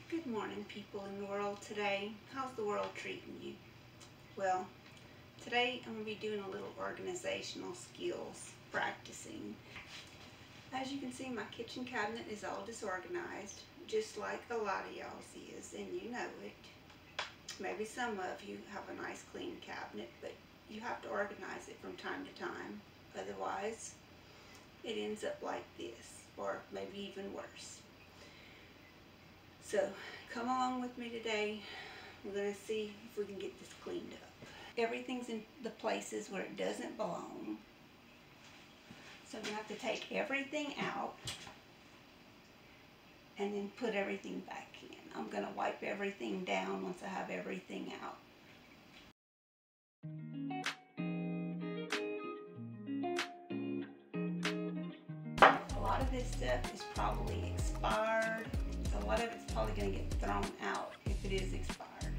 Good morning, people in the world today. How's the world treating you? Well, today I'm going to be doing a little organizational skills practicing. As you can see, my kitchen cabinet is all disorganized, just like a lot of y'all's is, and you know it. Maybe some of you have a nice clean cabinet, but you have to organize it from time to time. Otherwise, it ends up like this, or maybe even worse. So come along with me today. We're going to see if we can get this cleaned up. Everything's in the places where it doesn't belong. So I'm going to have to take everything out and then put everything back in. I'm going to wipe everything down once I have everything out. A lot of this stuff is probably expired. A lot of it's probably going to get thrown out if it is expired.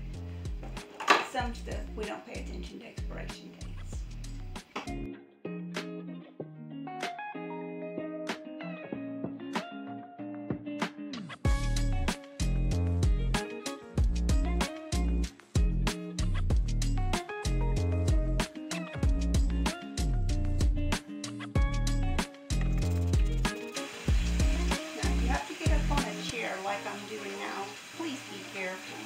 Some stuff we don't pay attention to expiration dates. Like I'm doing now, please be careful.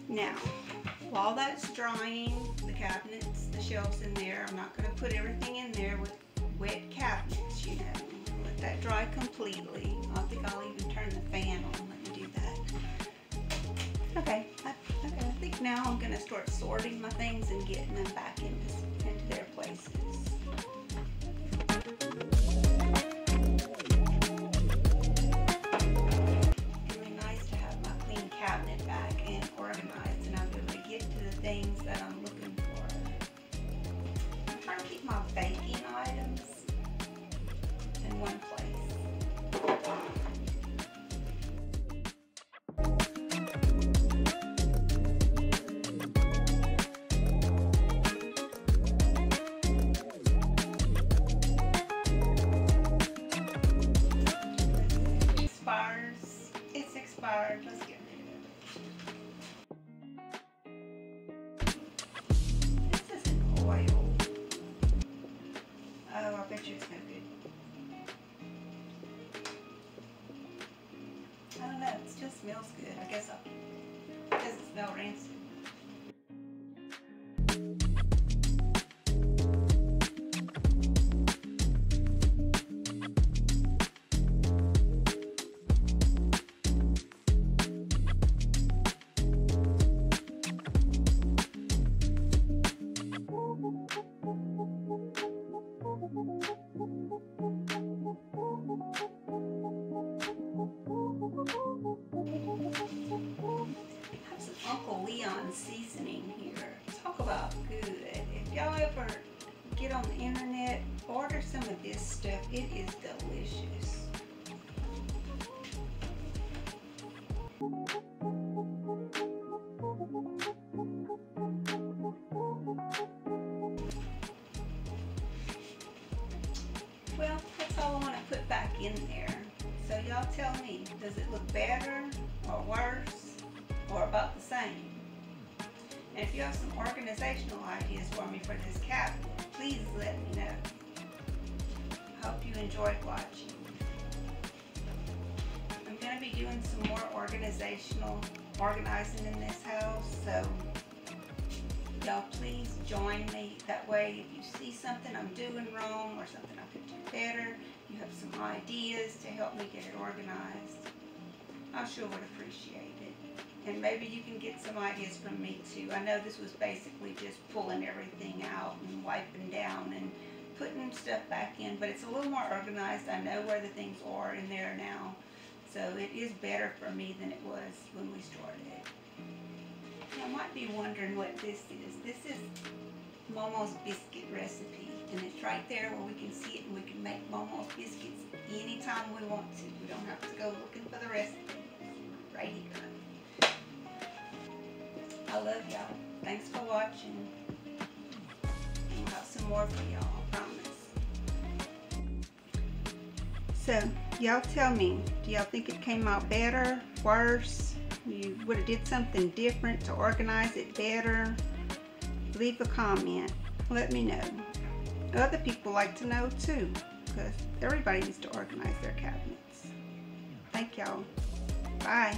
Now, while that's drying, the cabinets, the shelves in there, I'm not going to put everything in there with wet cabinets, you know. Let that dry completely. I think I'll even turn the fan on. Let me do that. Okay, I think now I'm going to start sorting my things and getting them back into their places. It's really nice to have my clean cabinet back and organized, and I'm able to get to the things that I'm looking for. I'm trying to keep my baking items in one place. It's expired. Let's get rid of it. This isn't oil. Oh, I bet you it's no good. I don't know. It still smells good. I guess it doesn't smell rancid. Seasoning here. Talk about good. If y'all ever get on the internet, order some of this stuff. It is delicious. Well, that's all I want to put back in there. So y'all tell me, does it look better or worse or about the same? And if you have some organizational ideas for me for this cabinet, please let me know. I hope you enjoyed watching. I'm going to be doing some more organizing in this house, so y'all please join me. That way, if you see something I'm doing wrong or something I could do better, you have some ideas to help me get it organized, I sure would appreciate it. And maybe you can get some ideas from me too. I know this was basically just pulling everything out and wiping down and putting stuff back in, but it's a little more organized. I know where the things are in there now, so it is better for me than it was when we started. You might be wondering what this is. This is Momo's biscuit recipe, and it's right there where we can see it, and we can make Momo's biscuits anytime we want to. We don't have to go looking for the recipe. Right here. I love y'all. Thanks for watching. I'll have some more for y'all, I promise. So y'all tell me, do y'all think it came out better, worse? You would have did something different to organize it better? Leave a comment. Let me know. Other people like to know too, because everybody needs to organize their cabinets. Thank y'all. Bye.